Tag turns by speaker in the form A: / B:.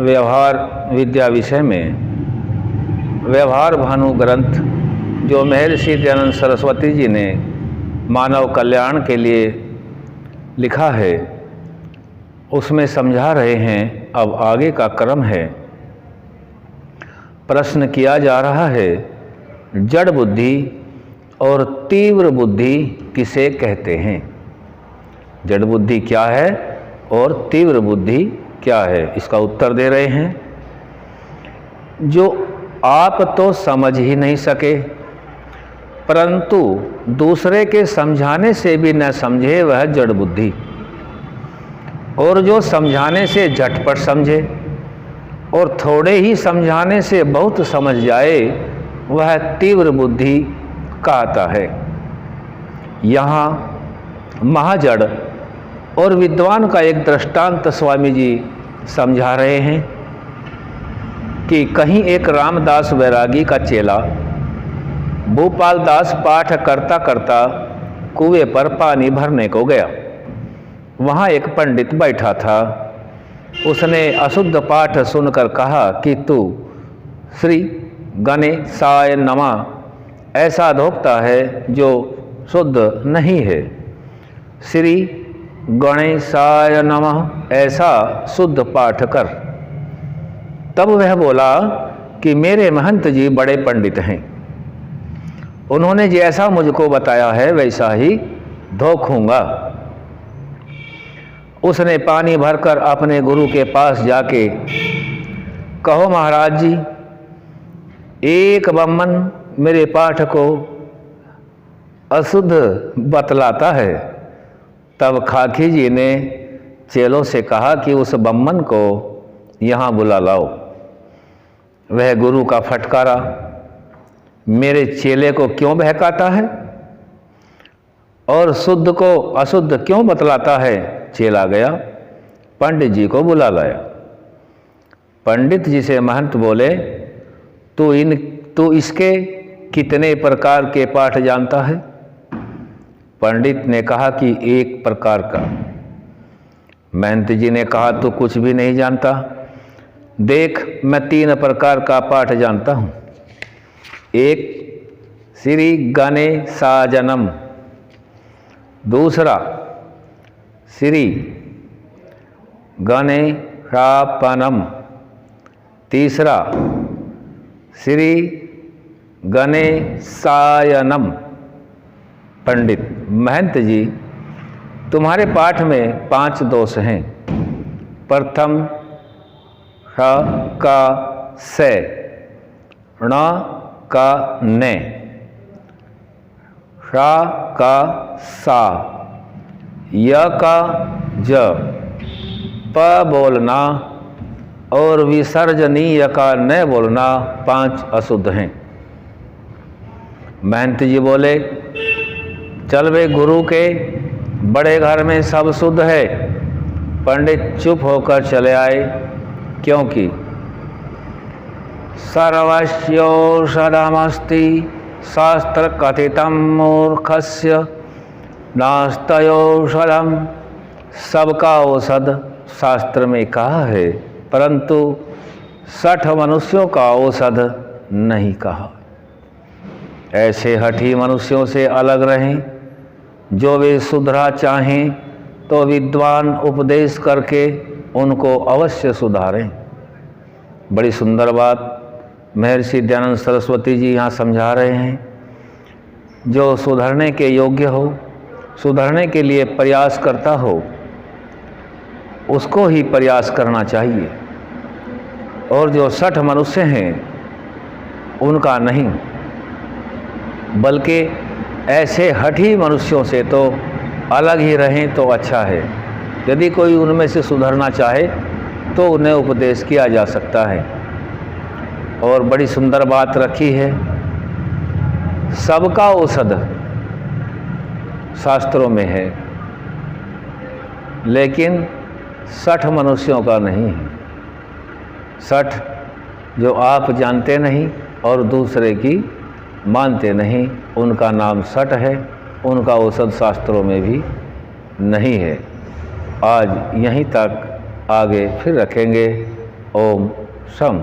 A: व्यवहार विद्या विषय में व्यवहार भानु ग्रंथ जो महर्षि दयानंद सरस्वती जी ने मानव कल्याण के लिए लिखा है, उसमें समझा रहे हैं। अब आगे का क्रम है। प्रश्न किया जा रहा है, जड़ बुद्धि और तीव्र बुद्धि किसे कहते हैं? जड़ बुद्धि क्या है और तीव्र बुद्धि क्या है, इसका उत्तर दे रहे हैं। जो आप तो समझ ही नहीं सके, परंतु दूसरे के समझाने से भी न समझे, वह जड़ बुद्धि। और जो समझाने से झटपट समझे और थोड़े ही समझाने से बहुत समझ जाए, वह तीव्र बुद्धि कहता है। यहाँ महाजड़ और विद्वान का एक दृष्टांत स्वामी जी समझा रहे हैं कि कहीं एक रामदास वैरागी का चेला भूपाल दास पाठ करता करता कुएं पर पानी भरने को गया। वहाँ एक पंडित बैठा था। उसने अशुद्ध पाठ सुनकर कहा कि तू श्री गणेशाय नमः ऐसा धोखता है जो शुद्ध नहीं है। श्री गणेशाय नमः ऐसा शुद्ध पाठ कर। तब वह बोला कि मेरे महंत जी बड़े पंडित हैं, उन्होंने जैसा मुझको बताया है वैसा ही धोखूंगा। उसने पानी भरकर अपने गुरु के पास जाके कहो, महाराज जी, एक ब्राह्मण मेरे पाठ को अशुद्ध बतलाता है। तब खाकी जी ने चेलों से कहा कि उस ब्राह्मण को यहाँ बुला लाओ। वह गुरु का फटकारा, मेरे चेले को क्यों बहकाता है और शुद्ध को अशुद्ध क्यों बतलाता है? चेला गया, पंडित जी को बुला लाया। पंडित जी से महंत बोले, तू इसके कितने प्रकार के पाठ जानता है? पंडित ने कहा कि एक प्रकार का। महंत जी ने कहा, तू कुछ भी नहीं जानता। देख, मैं 3 प्रकार का पाठ जानता हूँ। एक श्री गणेशाजनम, दूसरा श्री गणेशापनम, तीसरा श्री गणेशायनम। पंडित, महंत जी, तुम्हारे पाठ में 5 दोष हैं। प्रथम ष का से, ण का ने, श का सा, य का ज, प बोलना और विसर्जनीय का न बोलना 5 अशुद्ध हैं। महंत जी बोले, चल वे गुरु के बड़े घर में सब शुद्ध है। पंडित चुप होकर चले आए, क्योंकि सर्वस्यौषधमस्ति शास्त्र कथितम मूर्खस्य नास्त्यौषधम। सबका औषध शास्त्र में कहा है, परंतु 60 मनुष्यों का औषध नहीं कहा। ऐसे हठी मनुष्यों से अलग रहें। जो वे सुधरा चाहें तो विद्वान उपदेश करके उनको अवश्य सुधारें। बड़ी सुंदर बात महर्षि दयानंद सरस्वती जी यहाँ समझा रहे हैं। जो सुधरने के योग्य हो, सुधरने के लिए प्रयास करता हो, उसको ही प्रयास करना चाहिए, और जो 60 मनुष्य हैं उनका नहीं। बल्कि ऐसे हठी मनुष्यों से तो अलग ही रहें तो अच्छा है। यदि कोई उनमें से सुधरना चाहे तो उन्हें उपदेश किया जा सकता है। और बड़ी सुंदर बात रखी है, सबका औषध शास्त्रों में है, लेकिन 60 मनुष्यों का नहीं है। 60 जो आप जानते नहीं और दूसरे की मानते नहीं, उनका नाम 60 है। उनका औषध शास्त्रों में भी नहीं है। आज यहीं तक, आगे फिर रखेंगे। ओम शम।